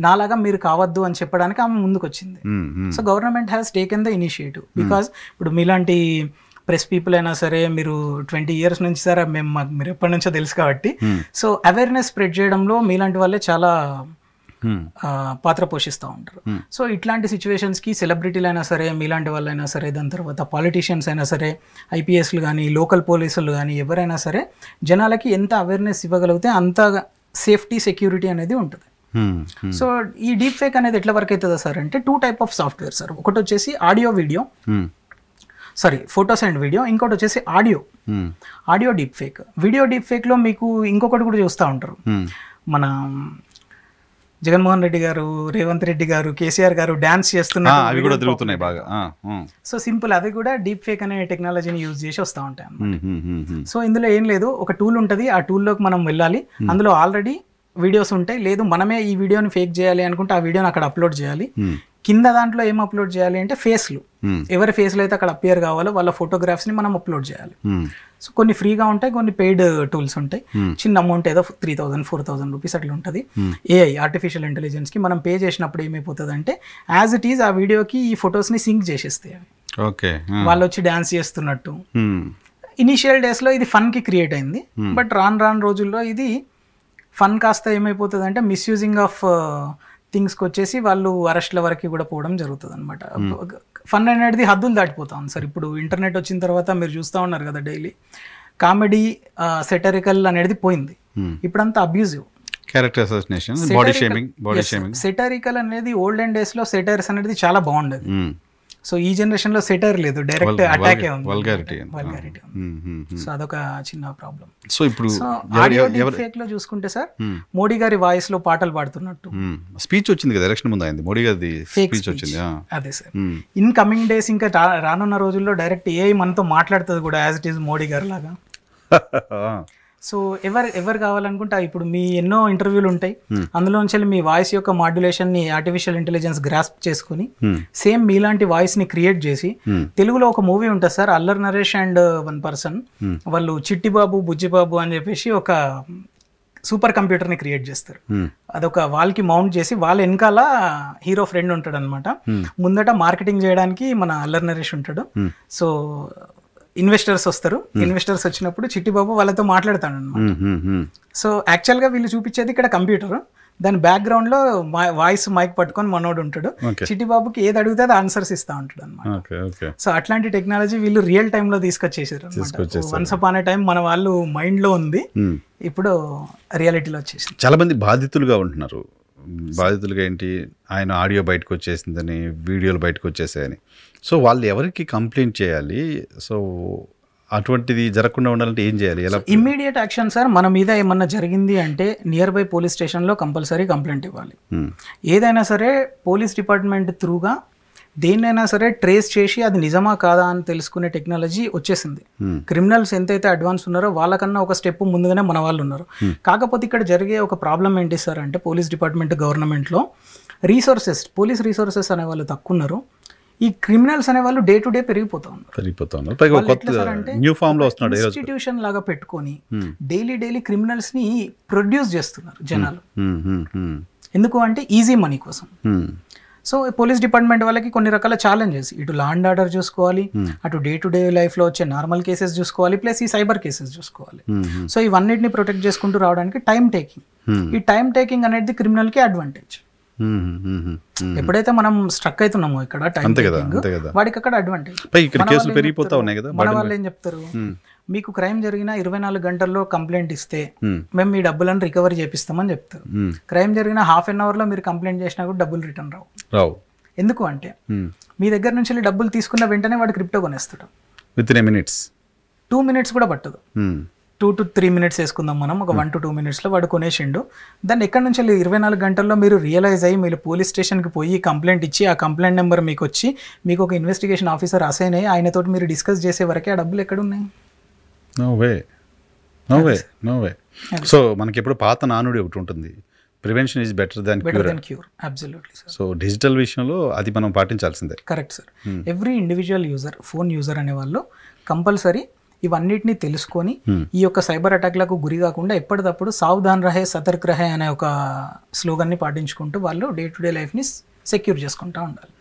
నాలాగా మీరు కావద్దు అని చెప్పడానికి ఆమె ముందుకు వచ్చింది. So government has taken the initiative. Because ఇప్పుడు మీలాంటి ప్రెస్ పీపుల్ అయినా సరే, మీరు 20 years నుంచి సార్ మీరు ఎప్పటి నుంచో తెలుసు కాబట్టి, సో అవేర్నెస్ స్ప్రెడ్ చేయడంలో మీలాంటి వాళ్ళే చాలా పాత్ర పోషిస్తూ ఉంటారు. సో ఇట్లాంటి సిచ్యువేషన్స్కి సెలబ్రిటీలు అయినా సరే, మీలాంటి వాళ్ళైనా సరే, దాని తర్వాత పాలిటీషియన్స్ అయినా సరే, ఐపీఎస్లు కానీ, లోకల్ పోలీసులు కానీ, ఎవరైనా సరే జనాలకి ఎంత అవేర్నెస్ ఇవ్వగలిగితే అంత సేఫ్టీ, సెక్యూరిటీ అనేది ఉంటుంది. సో ఈ డీప్ ఫేక్ అనేది ఎట్లా వర్క్ అవుతుందా సార్ అంటే 2 types ఆఫ్ సాఫ్ట్వేర్ సార్. ఒకటి వచ్చేసి ఫొటోస్ అండ్ వీడియో, ఇంకోటి వచ్చేసి audio deep fake. Video deep ఫేక్లో మీకు ఇంకొకటి కూడా చూస్తూ ఉంటారు. మన జగన్మోహన్ రెడ్డి గారు, రేవంత్ రెడ్డి గారు, కేసీఆర్ గారు డాన్స్ చేస్తున్నారు, అవి కూడా తిరుగుతున్నాయి బాగా. సో సింపుల్, అవి కూడా డీప్ ఫేక్ అనే టెక్నాలజీని యూజ్ చేసి వస్తూ ఉంటాయి అన్నమాట. సో ఇందులో ఏం లేదు, ఒక టూల్ ఉంటుంది, ఆ టూల్లోకి మనం వెళ్ళాలి, అందులో ఆల్రెడీ వీడియోస్ ఉంటాయి. లేదు మనమే ఈ వీడియోని ఫేక్ చేయాలి అనుకుంటే ఆ వీడియోని అక్కడ అప్లోడ్ చేయాలి. కింద దాంట్లో ఏం అప్లోడ్ చేయాలి అంటే ఫేస్లు, ఎవరి ఫేస్లు అయితే అక్కడ అపియర్ కావాలో వాళ్ళ ఫోటోగ్రాఫ్స్ని మనం అప్లోడ్ చేయాలి. సో కొన్ని ఫ్రీగా ఉంటాయి, కొన్ని పెయిడ్ టూల్స్ ఉంటాయి. చిన్న అమౌంట్ ఏదో 3,000 4,000 రూపీస్ అట్లా ఉంటుంది. ఏఐ ఆర్టిఫిషియల్ ఇంటెలిజెన్స్కి మనం పే చేసినప్పుడు ఏమైపోతుంది అంటే యాజ్ ఇట్ ఈజ్ ఆ వీడియోకి ఈ ఫొటోస్ని సింక్ చేసేస్తాయి అవి. వాళ్ళు వచ్చి డ్యాన్స్ చేస్తున్నట్టు. ఇనిషియల్ డేస్లో ఇది ఫన్కి క్రియేట్ అయింది, బట్ రాను రోజుల్లో ఇది ఫన్ కాస్త ఏమైపోతుంది అంటే మిస్యూజింగ్ ఆఫ్ థింగ్స్కి వచ్చేసి వాళ్ళు అరెస్ట్ల వరకు కూడా పోవడం జరుగుతుంది అనమాట. ఫన్ అనేది హద్దులు దాటిపోతాం సార్. ఇప్పుడు ఇంటర్నెట్ వచ్చిన తర్వాత మీరు చూస్తూ ఉన్నారు కదా, డైలీ కామెడీ, సెటరికల్ అనేది పోయింది, ఇప్పుడంతా అబ్యూజివ్. సెటరికల్ అనేది ఓల్డెన్ డేస్లో సెటైర్స్ అనేది చాలా బాగుండేది. సో ఈ జనరేషన్ లో సెటర్ లేదు, డైరెక్ట్ అటాక్ వల్గారిటీ. సో అదొక చిన్న ప్రాబ్లం. సో ఇప్పుడు ఆడియో డీప్ ఫేక్ లో చూసుకుంటే సార్, మోడీ గారి వాయిస్ లో పాటలు పాడుతున్నట్టు స్పీచ్ వచ్చింది కదా, ఎలక్షన్ ముందు అయింది, మోడీ గారి స్పీచ్ వచ్చింది. అదే సార్, ఇన్ కమింగ్ డేస్ ఇంకా రానున్న రోజుల్లో డైరెక్ట్ ఏఐ మనతో మాట్లాడుతుంది కూడా యాజ్ ఇట్ ఈస్ మోడీ గారి లాగా. సో ఎవరు కావాలనుకుంటే ఇప్పుడు మీ ఎన్నో ఇంటర్వ్యూలు ఉంటాయి, అందులో నుంచి మీ వాయిస్ యొక్క మాడ్యులేషన్ ని ఆర్టిఫిషియల్ ఇంటెలిజెన్స్ గ్రాస్ప్ చేసుకుని సేమ్ మీలాంటి వాయిస్ ని క్రియేట్ చేసి, తెలుగులో ఒక మూవీ ఉంటుంది sir, Allari Naresh and 1 person, వాళ్ళు చిట్టిబాబు బుజ్జిబాబు అని చెప్పేసి ఒక సూపర్ కంప్యూటర్ ని క్రియేట్ చేస్తారు. అదొక వాళ్ళకి మౌంట్ చేసి వాళ్ళ వెనకాల హీరో ఫ్రెండ్ ఉంటాడు అనమాట. ముందట మార్కెటింగ్ చేయడానికి మన అల్లరి నరేష్ ఉంటాడు. సో ఇన్వెస్టర్స్ వస్తారు, ఇన్వెస్టర్స్ వచ్చినప్పుడు చిట్టిబాబు వాళ్ళతో మాట్లాడతాడు అనమాట. సో యాక్చువల్గా వీళ్ళు చూపించేది ఇక్కడ కంప్యూటర్, దాని బ్యాక్గ్రౌండ్ లో వాయిస్ మైక్ పట్టుకొని మనోడు ఉంటాడు, చిట్టిబాబుకి ఏది అడిగితే అది ఆన్సర్స్ ఇస్తా ఉంటాడు అనమాట. సో అట్లాంటి టెక్నాలజీ వీళ్ళు రియల్ టైమ్ లో తీసుకొచ్చేసారు అనమాట. వన్స్ అపాన్ ఏ టైం మన వాళ్ళు మైండ్ లో ఉంది, ఇప్పుడు రియాలిటీలో వచ్చేసింది. చాలా మంది బాధితులుగా ఉంటున్నారు. బాధితులుగా ఏంటి, ఆయన ఆడియో బయటకు వచ్చేసిందని, వీడియోలు బయటకు వచ్చేసాయని. సో వాళ్ళు ఎవరికి కంప్లైంట్ చేయాలి? సో అటువంటిది జరగకుండా ఉండాలంటే ఏం చేయాలి, ఎలా? ఇమ్మీడియట్ యాక్షన్ సార్, మన మీద ఏమన్నా జరిగింది అంటే నియర్ బై పోలీస్ స్టేషన్లో కంపల్సరీ కంప్లైంట్ ఇవ్వాలి. ఏదైనా సరే పోలీస్ డిపార్ట్మెంట్ త్రూగా దేన్నైనా సరే ట్రేస్ చేసి అది నిజమా కాదా అని తెలుసుకునే టెక్నాలజీ వచ్చేసింది. క్రిమినల్స్ ఎంతైతే అడ్వాన్స్ ఉన్నారో వాళ్ళకన్నా ఒక స్టెప్ ముందుగానే మన వాళ్ళు ఉన్నారు. కాకపోతే ఇక్కడ జరిగే ఒక ప్రాబ్లం ఏంటి సార్ అంటే పోలీస్ డిపార్ట్మెంట్ గవర్నమెంట్లో పోలీస్ రిసోర్సెస్ అనే వాళ్ళు తక్కువ ఉన్నారు. ఈ క్రిమినల్స్ అనే వాళ్ళు డే టు డే పెరిగిపోతా ఉన్నారు. ఇన్స్టిట్యూషన్ లాగా పెట్టుకొని డైలీ క్రిమినల్స్ ని ప్రొడ్యూస్ చేస్తున్నారు జనాలు. ఎందుకు అంటే ఈజీ మనీ కోసం. సో పోలీస్ డిపార్ట్మెంట్ వాళ్ళకి కొన్ని రకాల ఛాలెంజెస్, ఇటు లా అండ్ ఆర్డర్ చూసుకోవాలి, అటు డే టు డే లైఫ్లో వచ్చే నార్మల్ కేసెస్ చూసుకోవాలి, ప్లస్ ఈ సైబర్ కేసెస్ చూసుకోవాలి. సో ఇవన్నిటిని ప్రొటెక్ట్ చేసుకుంటూ రావడానికి టైం టేకింగ్. ఈ టైం టేకింగ్ అనేది క్రిమినల్కి అడ్వాంటేజ్. ఎప్పుడైతే మనం స్ట్రక్ అవుతున్నామో ఇక్కడ టైం టేకింగ్, వాడికి అక్కడ అడ్వాంటేజ్. మన వాళ్ళు ఏం చెప్తారు, మీకు క్రైమ్ జరిగిన 24 గంటల్లో కంప్లైంట్ ఇస్తే మేము మీ డబ్బులను రికవరీ చేపిస్తామని చెప్తారు. క్రైమ్ జరిగిన హాఫ్ అన్ అవర్లో మీరు కంప్లైంట్ చేసినా కూడా డబ్బులు రిటర్న్ రావు. ఎందుకు అంటే మీ దగ్గర నుంచి డబ్బులు తీసుకున్న వెంటనే వాడు క్రిప్టో కొనేస్తాడు. విత్ ఇన్ మినిట్స్, 2 minutes కూడా పట్టదు. 2 to 3 minutes వేసుకుందాం మనం, ఒక 1 to 2 minutesలో వాడు కొనేసిండు. దాన్ని ఎక్కడి నుంచి 24 గంటల్లో మీరు రియలైజ్ అయ్యి మీరు పోలీస్ స్టేషన్కి పోయి కంప్లైంట్ ఇచ్చి ఆ కంప్లైంట్ నెంబర్ మీకు వచ్చి మీకు ఒక ఇన్వెస్టిగేషన్ ఆఫీసర్ అసైన్ అయ్యి ఆయనతోటి మీరు డిస్కస్ చేసే వరకే ఆ డబ్బులు ఎక్కడ ఉన్నాయి? No way. సో మనకి ఎప్పుడు పాత నానుడి ఒకటి ఉంటుంది, prevention is better than cure. Absolutely sir. So digital విషయంలో అది మనం పాటించాల్సిందే. Correct sir. Every individual user, phone user అనే వాళ్ళు కంపల్సరీ ఇవన్నిటిని తెలుసుకొని ఈ యొక్క సైబర్ అటాక్లకు గురి కాకుండా ఎప్పటికప్పుడు సావధాన్ రహే సతర్క్ రహే అనే ఒక స్లోగన్ని పాటించుకుంటూ వాళ్ళు డే టు డే లైఫ్ని సెక్యూర్ చేసుకుంటూ ఉండాలి.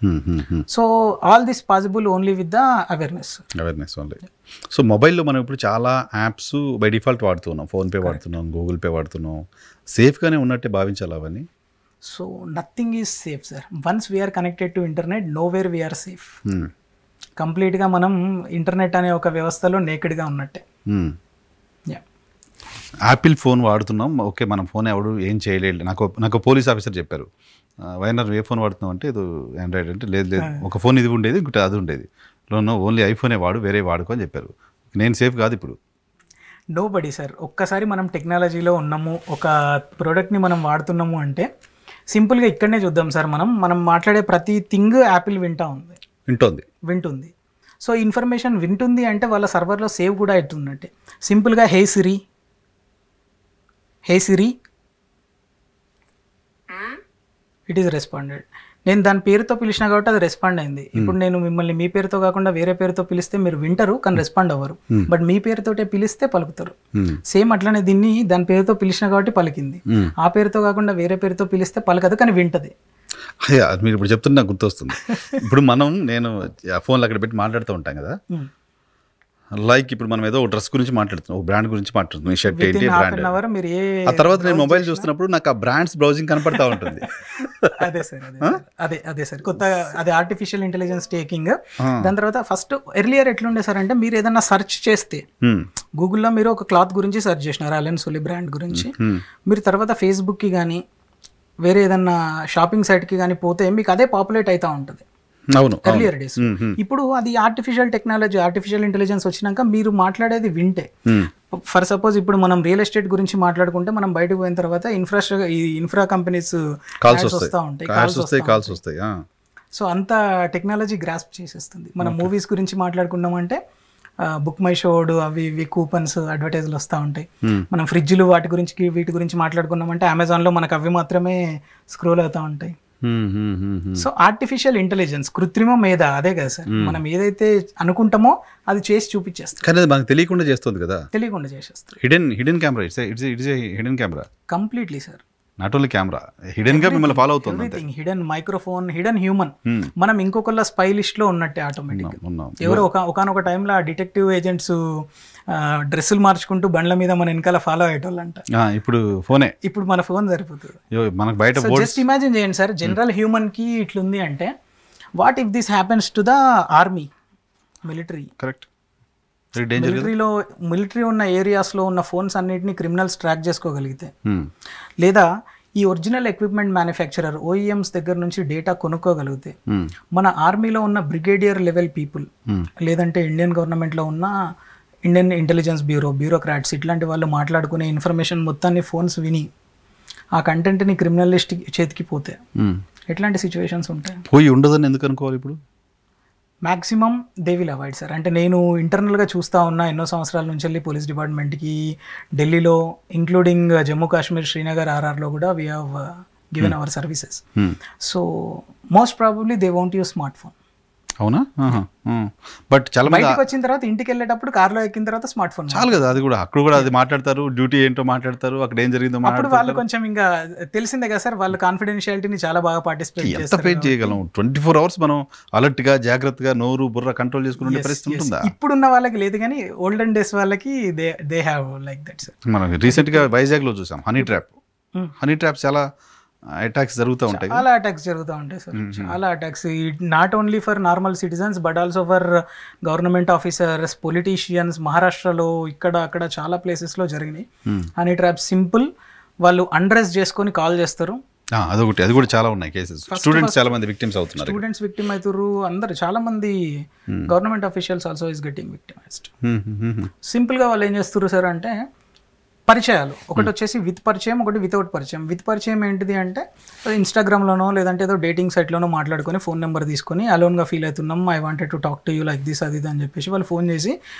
So all this possible only with the awareness only. So మొబైల్లో మనం ఇప్పుడు చాలా యాప్స్ బై డిఫాల్ట్ వాడుతున్నాం, ఫోన్పే వాడుతున్నాం, గూగుల్ పే వాడుతున్నాం. సేఫ్గానే ఉన్నట్టే భావించాలి అవన్నీ? So nothing is safe sir. Once we are connected to internet, nowhere we are safe. కంప్లీట్గా మనం ఇంటర్నెట్ అనే ఒక వ్యవస్థలో నేకెడ్గా ఉన్నట్టే. యాపిల్ ఫోన్ వాడుతున్నాం, ఓకే, మన ఫోన్ ఎవడు ఏం చేయలేదు. నాకు పోలీస్ ఆఫీసర్ చెప్పారు, వైనర్ ఏ ఫోన్ వాడుతున్నాం అంటే ఇది ఆండ్రాయిడ్ అంటే లేదు, ఒక ఫోన్ ఇది ఉండేది, ఇంకోటి అది ఉండేది, ఓన్లీ ఐఫోనే వాడు, వేరే వాడుకో అని చెప్పారు. నేను సేఫ్ కాదు ఇప్పుడు. Nobody sir. ఒక్కసారి మనం టెక్నాలజీలో ఉన్నాము, ఒక ప్రోడక్ట్ని మనం వాడుతున్నాము అంటే సింపుల్గా ఇక్కడనే చూద్దాం సార్. మనం మాట్లాడే ప్రతి థింగ్ యాపిల్ వింటుంది. సో ఇన్ఫర్మేషన్ వింటుంది అంటే వాళ్ళ సర్వర్లో సేవ్ కూడా అవుతున్నట్టే. సింపుల్గా హే సిరి ఇట్ ఈస్ రెస్పాండెడ్. నేను దాని పేరుతో పిలిచిన కాబట్టి అది రెస్పాండ్ అయింది. ఇప్పుడు నేను మిమ్మల్ని మీ పేరుతో కాకుండా వేరే పేరుతో పిలిస్తే మీరు వింటారు కానీ రెస్పాండ్ అవ్వరు. బట్ మీ పేరుతోటే పిలిస్తే పలుకుతారు. సేమ్ అట్లనే దీన్ని దాని పేరుతో పిలిచిన కాబట్టి పలికింది. ఆ పేరుతో కాకుండా వేరే పేరుతో పిలిస్తే పలకదు కానీ వింటది. మీరు ఇప్పుడు చెప్తున్నా నాకు గుర్తొస్తుంది. ఇప్పుడు నేను ఫోన్లో అక్కడ పెట్టి మాట్లాడుతూ ఉంటాం కదా, లైక్ ఇప్పుడు మనం ఏదో ఒక డ్రెస్ గురించి మాట్లాడుతున్నాం, ఒక బ్రాండ్ గురించి మాట్లాడుతున్నాం, ఈ షర్ట్ ఏంటి బ్రాండ్. ఆ తర్వాత నేను మొబైల్ చూస్తున్నప్పుడు నాకు ఆ బ్రాండ్స్ బ్రౌజింగ్ కనపడతా ఉంటుంది. అదే సార్ కొత్త అదే ఆర్టిఫిషియల్ ఇంటెలిజెన్స్ టేకింగ్. దాని తర్వాత ఫస్ట్ ఎర్లియర్ ఎట్లుండే సార్ అంటే మీరు ఏదన్నా సెర్చ్ చేస్తే గూగుల్లో మీరు ఒక క్లాత్ గురించి సెర్చ్ చేసినారు, అలెన్ సోలీ బ్రాండ్ గురించి, మీరు తర్వాత ఫేస్బుక్కి కానీ వేరే ఏదన్నా షాపింగ్ సైట్కి కానీ పోతే మీకు అదే పాపులేట్ అవుతూ ఉంటుంది. Earlier days. ఇప్పుడు అది ఆర్టిఫిషియల్ టెక్నాలజీ, ఆర్టిఫిషియల్ ఇంటెలిజెన్స్ వచ్చినాక మీరు మాట్లాడేది వింటే, ఫర్ సపోజ్ ఇప్పుడు మనం రియల్ ఎస్టేట్ గురించి మాట్లాడుకుంటే మనం బయటకు పోయిన తర్వాత ఇన్ఫ్రా కంపెనీస్ వస్తూ ఉంటాయి, కాల్స్ వస్తాయి. సో అంత టెక్నాలజీ గ్రాస్ప్ చేసేస్తుంది. మనం మూవీస్ గురించి మాట్లాడుకున్నామంటే బుక్ మై షోడ్ అవి ఇవి కూపన్స్ అడ్వర్టైజ్లు వస్తూ ఉంటాయి. మనం ఫ్రిడ్జ్లు వీటి గురించి మాట్లాడుకున్నామంటే అమెజాన్లో మనకు అవి మాత్రమే స్క్రోల్ అవుతూ ఉంటాయి. సో ఆర్టిఫిషియల్ ఇంటెలిజెన్స్, కృత్రిమ మేధ, అదే కదా సార్. మనం ఏదైతే అనుకుంటామో అది చేసి చూపించేస్తాం. కానీ అది మనకు తెలియకుండా చేస్తుంది కదా, తెలియకుండా చేసేస్తుంది. Hidden camera, it's hidden camera completely sir. Not only camera, hidden గా మిమ్మల్ని ఫాలో అవుతుంది. Everything hidden, microphone, hidden human. మనం ఇంకొకళ్ళ స్పై లిస్ట్ లో ఉన్నట్టే ఆటోమేటిక్. ఎవరో ఒకనొక టైంలో డిటెక్టివ్ ఏజెంట్స్ డ్రెస్సులు మార్చుకుంటూ బండ్ల మీద మన వెనకాల ఫాలో అయ్యేటోళ్ళంట. ఇప్పుడు ఫోనే, ఇప్పుడు మన ఫోన్ సరిపోతుంది. మనకు బయట జస్ట్ ఇమాజిన్ చేయండి సార్, జనరల్ హ్యూమన్ కి ఇట్లుంది అంటే what if this happens to the army, military. Correct. Military ఉన్న ఏరియాస్లో ఉన్న ఫోన్స్ అన్నిటిని క్రిమినల్స్ ట్రాక్ చేసుకోగలిగితే, లేదా ఈ ఒరిజినల్ ఎక్విప్మెంట్ మ్యానుఫ్యాక్చరర్ ఓఈఎంస్ దగ్గర నుంచి డేటా కొనుక్కోగలిగితే, మన ఆర్మీలో ఉన్న బ్రిగేడియర్ లెవెల్ పీపుల్, లేదంటే ఇండియన్ గవర్నమెంట్లో ఉన్న ఇండియన్ ఇంటెలిజెన్స్ బ్యూరోక్రాట్స్ ఇట్లాంటి వాళ్ళు మాట్లాడుకునే ఇన్ఫర్మేషన్ మొత్తాన్ని ఫోన్స్ విని ఆ కంటెంట్ని క్రిమినలిస్ట్ చేతికి పోతే ఎట్లాంటి సిచ్యువేషన్స్ ఉంటాయి? పోయి ఉండదని ఎందుకు అనుకోవాలి ఇప్పుడు? Maximum they will avoid sir. అంటే నేను ఇంటర్నల్గా చూస్తూ ఉన్నా ఎన్నో సంవత్సరాల నుంచి వెళ్ళి పోలీస్ డిపార్ట్మెంట్కి ఢిల్లీలో ఇంక్లూడింగ్ జమ్మూ కాశ్మీర్, శ్రీనగర్, ఆర్ఆర్లో కూడా we have given our services. So most probably they won't use smart phone. అవునా? బట్ చాలా మంది బయటకు వచ్చిన తర్వాత ఇంటికి వెళ్ళేటప్పుడు కార్లో ఎక్కిన తర్వాత స్మార్ట్ ఫోన్ చాలు కదా, అది కూడా అక్కడ కూడా అది మాట్లాడతారు, డ్యూటీ ఏంటో మాట్లాడతారు, అక్కడ ఏం జరిగిందో అప్పుడు వాళ్ళు కొంచెం ఇంకా తెలిసిందే కదా సార్, వాళ్ళు కాన్ఫిడెన్షియాలిటీని చాలా బాగా పార్టిసిపేట్ ఎంత ఫేస్ చేయగలం? 24 hours మనం అలర్ట్ గా జాగ్రత్తగా నోరు బుర్ర కంట్రోల్ చేసుకునే పరిస్థితి ఉంటుందా? ఇప్పుడున్న వాళ్ళకి లేదు కానీ ఓల్డెన్ డేస్ వాళ్ళకి they have like that sir. మనం రీసెంట్ గా వైజాగ్ లో చూసాం హనీ ట్రాప్ చాలా అటాక్స్ జరుగుతూ ఉంటాయి. చాలా అటాక్స్ జరుగుతూ ఉంటాయి సార్, చాలా attacks. Not only for normal citizens but also for government officers, politicians. మహారాష్ట్రలో ఇక్కడ అక్కడ చాలా ప్లేసెస్లో జరిగినాయి హనీ ట్రాప్. సింపుల్, వాళ్ళు అండ్రెస్ చేసుకొని కాల్ చేస్తారు. అదొకటి, అది కూడా చాలా ఉన్నాయి కేసెస్. స్టూడెంట్స్ చాలా మంది విక్టిమ్స్ అవుతున్నారు. స్టూడెంట్స్ విక్టిమ్ అవుతారు, అందరు చాలా మంది. Government officials also is getting victimised. సింపుల్గా వాళ్ళు ఏం చేస్తారు సార్ అంటే పరిచయాలు. ఒకటి వచ్చేసి విత్ పరిచయం, ఒకటి వితౌట్ పరిచయం. విత్ పరిచయం ఏంటిది అంటే ఇన్స్టాగ్రామ్లోనో లేదంటే ఏదో డేటింగ్ సైట్లోనో మాట్లాడుకొని ఫోన్ నెంబర్ తీసుకొని అలోన్గా ఫీల్ అవుతున్నాం, I wanted to talk to you like this అది అని చెప్పేసి వాళ్ళు ఫోన్ చేసి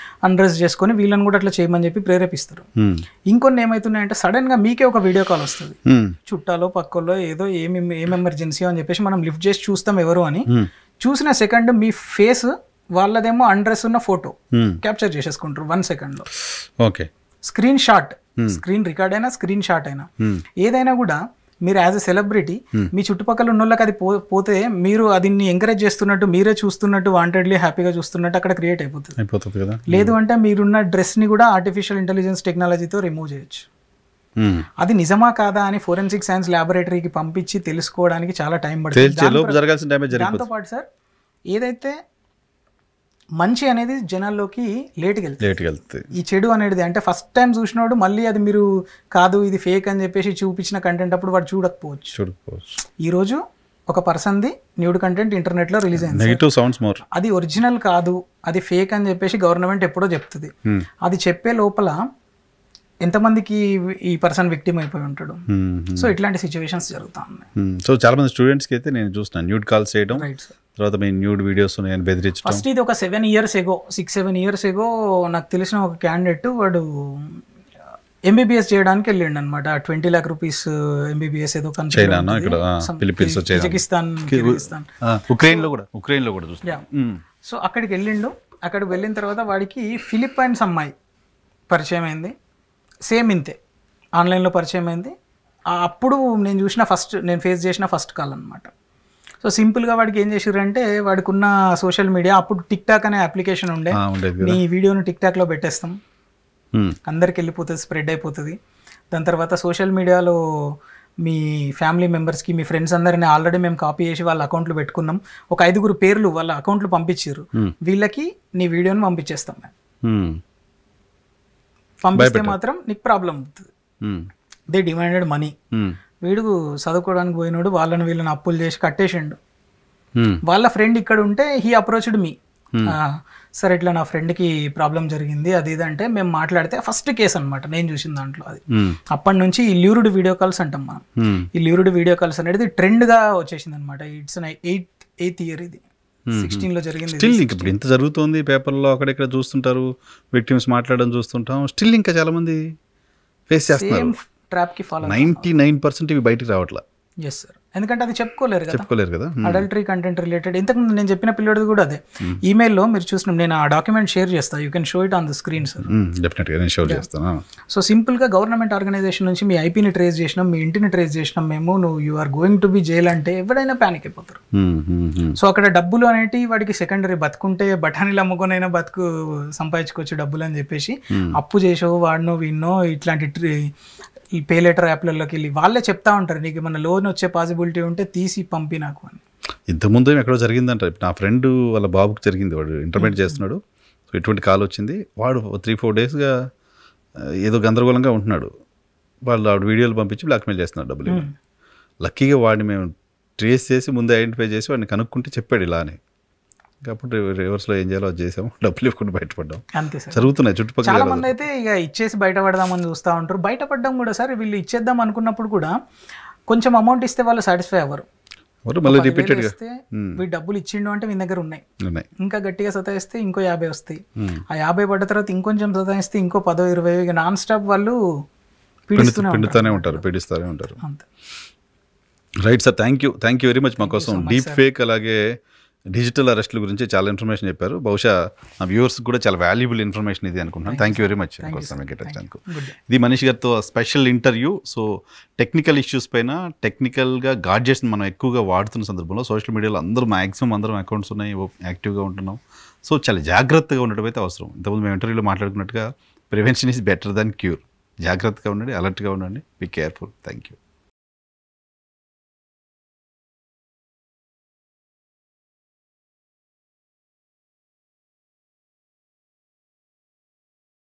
అన్డ్రెస్ చేసుకొని వీళ్ళని కూడా అట్లా చేయమని చెప్పి ప్రేరేపిస్తారు. ఇంకొన్ని ఏమవుతున్నాయంటే సడన్గా మీకే ఒక వీడియో కాల్ వస్తుంది, చుట్టాలో పక్కలో ఏదో ఏం ఎమర్జెన్సీ అని చెప్పేసి మనం లిఫ్ట్ చేసి చూస్తాం ఎవరు అని. చూసిన సెకండ్ మీ ఫేస్ వాళ్ళదేమో అన్డ్రెస్ ఉన్న ఫోటో క్యాప్చర్ చేసేసుకుంటారు 1 second. Okay, screenshot, screen record అయినా స్క్రీన్ షాట్ అయినా ఏదైనా కూడా మీరు యాజ్ ఎ సెలబ్రిటీ మీ చుట్టుపక్కల ఉన్న వాళ్ళకి అది పోతే మీరు అదిని ఎంకరేజ్ చేస్తున్నట్టు, మీరే చూస్తున్నట్టు, వాంటెడ్లీ హ్యాపీగా చూస్తున్నట్టు అక్కడ క్రియేట్ అయిపోతుంది కదా. లేదు అంటే మీరున్న డ్రెస్ని కూడా ఆర్టిఫిషియల్ ఇంటెలిజెన్స్ టెక్నాలజీతో రిమూవ్ చేయొచ్చు. అది నిజమా కాదా అని ఫోరెన్సిక్ సైన్స్ ల్యాబొరేటరీకి పంపించి తెలుసుకోవడానికి చాలా టైం పడుతుంది. దాంతోపాటు సార్ ఏదైతే మంచి అనేది జనాల్లోకి లేట్గా వెళ్తుంది, ఈ చెడు అనేది అంటే ఫస్ట్ టైం చూసినోడు మళ్ళీ అది మీరు కాదు ఇది ఫేక్ అని చెప్పేసి చూపించిన కంటెంట్ అప్పుడు వాడు చూడకపోవచ్చు. ఈరోజు ఒక పర్సన్ది న్యూడ్ కంటెంట్ ఇంటర్నెట్లో రిలీజ్ అయింది, అది ఒరిజినల్ కాదు, అది ఫేక్ అని చెప్పేసి గవర్నమెంట్ ఎప్పుడో చెప్తుంది. అది చెప్పే లోపల ఎంతమందికి ఈ పర్సన్ విక్టిమ్ అయిపోయి ఉంటాడు. సో ఇట్లాంటి సిచ్యువేషన్స్ జరుగుతా ఉన్నాయి. సో చాలా మంది స్టూడెంట్స్కి అయితే నేను చూస్తున్నాను న్యూడ్ కాల్స్ చేయడం, తర్వాత మీ న్యూడ్ వీడియోస్ నేను బెదిరించడం. ఫస్ట్ ఇది ఒక 6-7 years ago నాకు తెలిసిన ఒక క్యాండిడేట్, వాడు MBBS చేయడానికి వెళ్ళిండు అనమాట. 20 lakh rupees MBBS ఏదో ఉక్రెయిన్లో కూడా చూస్తాను. సో అక్కడికి వెళ్ళిండు. అక్కడికి వెళ్ళిన తర్వాత వాడికి ఫిలిప్పైన్స్ అమ్మాయి పరిచయం అయింది. సేమ్ ఇంతే ఆన్లైన్లో పరిచయం అయింది. అప్పుడు నేను ఫేస్ చేసిన ఫస్ట్ కాల్ అనమాట. సో సింపుల్గా వాడికి ఏం చేసారంటే వాడికి ఉన్న సోషల్ మీడియా, అప్పుడు టిక్ టాక్ అనే అప్లికేషన్ ఉండే, మీ వీడియోను టిక్ టాక్లో పెట్టేస్తాం, అందరికి వెళ్ళిపోతుంది, స్ప్రెడ్ అయిపోతుంది. దాని తర్వాత సోషల్ మీడియాలో మీ ఫ్యామిలీ మెంబర్స్కి, మీ ఫ్రెండ్స్ అందరినీ ఆల్రెడీ మేము కాపీ చేసి వాళ్ళ అకౌంట్లు పెట్టుకున్నాం, ఒక 5 పేర్లు వాళ్ళ అకౌంట్లు పంపించారు, వీళ్ళకి నీ వీడియోని పంపించేస్తాం మేము, పంపిస్తే మాత్రం నీకు ప్రాబ్లం అవుతుంది. They demanded money. వీడు చదువుకోవడానికి పోయినాడు, వాళ్ళని వీళ్ళని అప్పులు చేసి కట్టేసిండు. వాళ్ళ ఫ్రెండ్ ఇక్కడ ఉంటే హీ అప్రోచ్డ్ మీ, సార్ ఇట్లా నా ఫ్రెండ్కి ప్రాబ్లం జరిగింది అది ఇది అంటే మేము మాట్లాడితే ఫస్ట్ కేసు అనమాట నేను చూసిన దాంట్లో. అది అప్పటి నుంచి ఈ ల్యూరిడ్ వీడియో కాల్స్ అంటాం మనం. ఈ ల్యూరిడ్ వీడియో కాల్స్ అనేది ట్రెండ్గా వచ్చేసింది అనమాట. ఇట్స్ 8th year ఇది, 16లో జరిగింది. స్టిల్ ఇప్పుడు ఇంత జరుగుతుంది, పేపర్లో అక్కడెక్కడ చూస్తుంటారు, విక్టిమ్స్ మాట్లాడడం చూస్తుంటాం. స్టిల్ ఇంకా చాలా మంది ఫేస్ చేస్తున్నారు. ట్రాప్ కి ఫాలో 99% ఇవి బయటికి రావట్లా. ఎస్ సార్, ఎందుకంటే అది చెప్పుకోలేరు కదా. అడల్టరీ కంటెంట్ రిలేటెడ్ ఇంతకుముందు నేను చెప్పిన పిల్లడిది కూడా అదే. ఈమెయిల్లో మీరు చూసిన నేను ఆ డాక్యుమెంట్ షేర్ చేస్తాను, you can show it on the screen sir. డెఫినెట్గా నేను షో చేస్తాను. సో సింపుల్గా గవర్నమెంట్ ఆర్గనైజేషన్ నుంచి మీ ఐపీని ట్రేస్ చేసినాం, మీ ఇంటిని ట్రేస్ చేసినాం మేము, you are going to be jail అంటే ఎవరైనా ప్యానిక్ అయిపోతారు. సో అక్కడ డబ్బులు అనేవి వాడికి సెకండరీ, బతుకుంటే బఠానీలు అమ్ముకొనైనా బతుకు సంపాదించుకోవచ్చు డబ్బులు అని చెప్పేసి అప్పు చేసో వాడినో వీడినో ఇట్లాంటి ఈ పే లెటర్ యాప్లలోకి వెళ్ళి వాళ్ళే చెప్తా ఉంటారు, నీకు ఏమన్నా లోన్ వచ్చే పాసిబిలిటీ ఉంటే తీసి పంపి నాకు అని. ఇంతకుముందు ఎక్కడో జరిగిందంట, నా ఫ్రెండ్ వాళ్ళ బాబుకి జరిగింది, వాడు ఇంటర్మీడియట్ చేస్తున్నాడు. సో ఇటువంటి కాల్ వచ్చింది, వాడు 3-4 daysగా ఏదో గందరగోళంగా ఉంటున్నాడు. వాళ్ళు ఆవిడ వీడియోలు పంపించి బ్లాక్మెయిల్ చేస్తున్నాడు డబ్బులు. లక్కీగా వాడిని మేము ట్రేస్ చేసి ముందే ఐడెంటిఫై చేసి వాడిని కనుక్కుంటే చెప్పాడు ఇలా అని. కాబట్టి రివర్స్లో ఏం చేయాలో అది చేసాము, డబ్బులు ఇవ్వకుండా బయటపడ్డాం. అంతే సార్. జరుగుతున్నాయి చుట్టుపక్కల. చాలా మంది అయితే ఇక ఇచ్చేసి బయటపడదామని చూస్తూ ఉంటారు. బయటపడడం కూడా సార్ వీళ్ళు ఇచ్చేద్దాం అనుకున్నప్పుడు కూడా కొంచెం అమౌంట్ ఇస్తే వాళ్ళు సాటిస్ఫై అవ్వరు. మళ్ళీ రిపీటెడ్గా వీడు డబ్బులు ఇచ్చిండు అంటే మీ దగ్గర ఉన్నాయి, ఇంకా గట్టిగా సతాయిస్తే ఇంకో 50 వస్తాయి, ఆ 50 పడ్డ తర్వాత ఇంకొంచెం సతాయిస్తే ఇంకో 10-20, ఇక నాన్ స్టాప్ వాళ్ళు పీడిస్తూనే ఉంటారు. అంతే. Right sir, thank you very much. మా కోసం డీప్ ఫేక్ అలాగే డిజిటల్ అరెస్ట్ల గురించి చాలా ఇన్ఫర్మేషన్ చెప్పారు. బహుశా నా వ్యూవర్స్ కూడా చాలా వాల్యుబుల్ ఇన్ఫర్మేషన్ ఇది అనుకుంటున్నాను. Thank you very much. ఇది మనీష్ గారితో special interview. So technical issues పైన, టెక్నికల్గా గాడ్జెట్స్ని మనం ఎక్కువగా వాడుతున్న సందర్భంలో సోషల్ మీడియాలో అందరం అకౌంట్స్ ఉన్నాయి, యాక్టివ్గా ఉంటున్నాం. సో చాలా జాగ్రత్తగా ఉండడం అయితే అవసరం. ఇంతకుముందు మేము ఇంటర్వ్యూలో మాట్లాడుకున్నట్టుగా prevention is better than cure. జాగ్రత్తగా ఉండండి, అలర్ట్గా ఉండండి, బీ కేర్ఫుల్. Thank you.